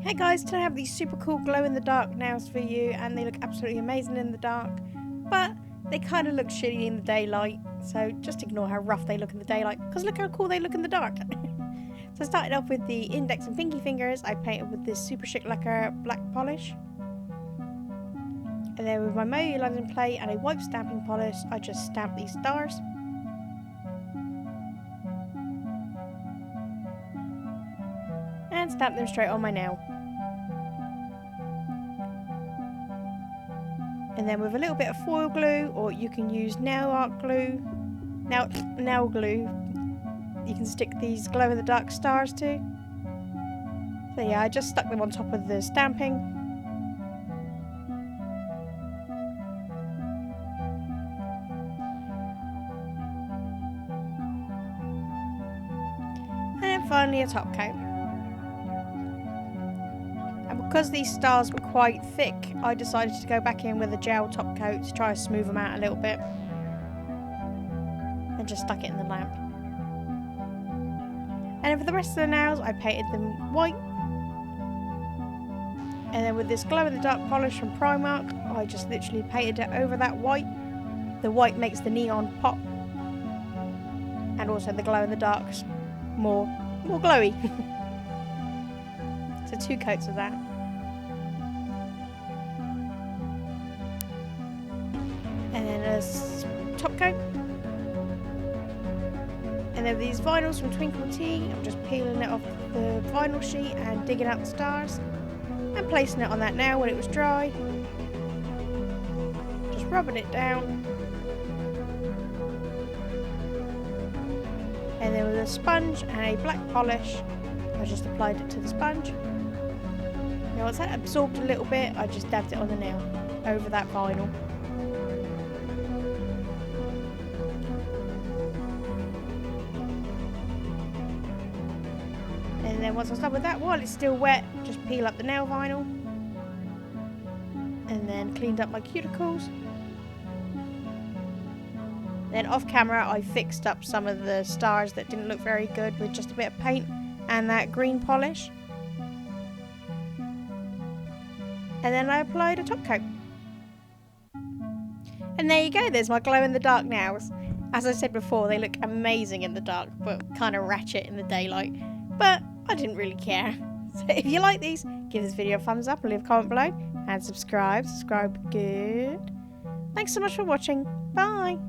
Hey guys, today I have these super cool glow-in-the-dark nails for you, and they look absolutely amazing in the dark, but they kind of look shitty in the daylight, so just ignore how rough they look in the daylight, because look how cool they look in the dark. So I started off with the index and pinky fingers. I painted with this super chic lacquer black polish. And then with my Moyu London plate and a white stamping polish, I just stamped these stars. And stamped them straight on my nail. And then with a little bit of foil glue, or you can use nail art glue, nail glue, you can stick these glow-in-the-dark stars to. So yeah, I just stuck them on top of the stamping. And then finally a top coat. And because these stars were quite thick, I decided to go back in with a gel top coat to try to smooth them out a little bit. And just stuck it in the lamp. And then for the rest of the nails, I painted them white. And then with this glow-in-the-dark polish from Primark, I just literally painted it over that white. The white makes the neon pop. And also the glow-in-the-dark's more glowy. So 2 coats of that. And then a top coat. And then these vinyls from Twinkle Tea, I'm just peeling it off the vinyl sheet and digging out the stars and placing it on that nail when it was dry. Just rubbing it down. And then with a sponge and a black polish, I just applied it to the sponge. Now once that absorbed a little bit, I just dabbed it on the nail over that vinyl. And then once I'm done with that, while it's still wet, just peel up the nail vinyl. And then cleaned up my cuticles. Then off camera, I fixed up some of the stars that didn't look very good with just a bit of paint and that green polish. And then I applied a top coat. And there you go, there's my glow-in-the-dark nails. As I said before, they look amazing in the dark, but kind of ratchet in the daylight. But I didn't really care. So if you like these, give this video a thumbs up and leave a comment below. And subscribe good. Thanks so much for watching. Bye.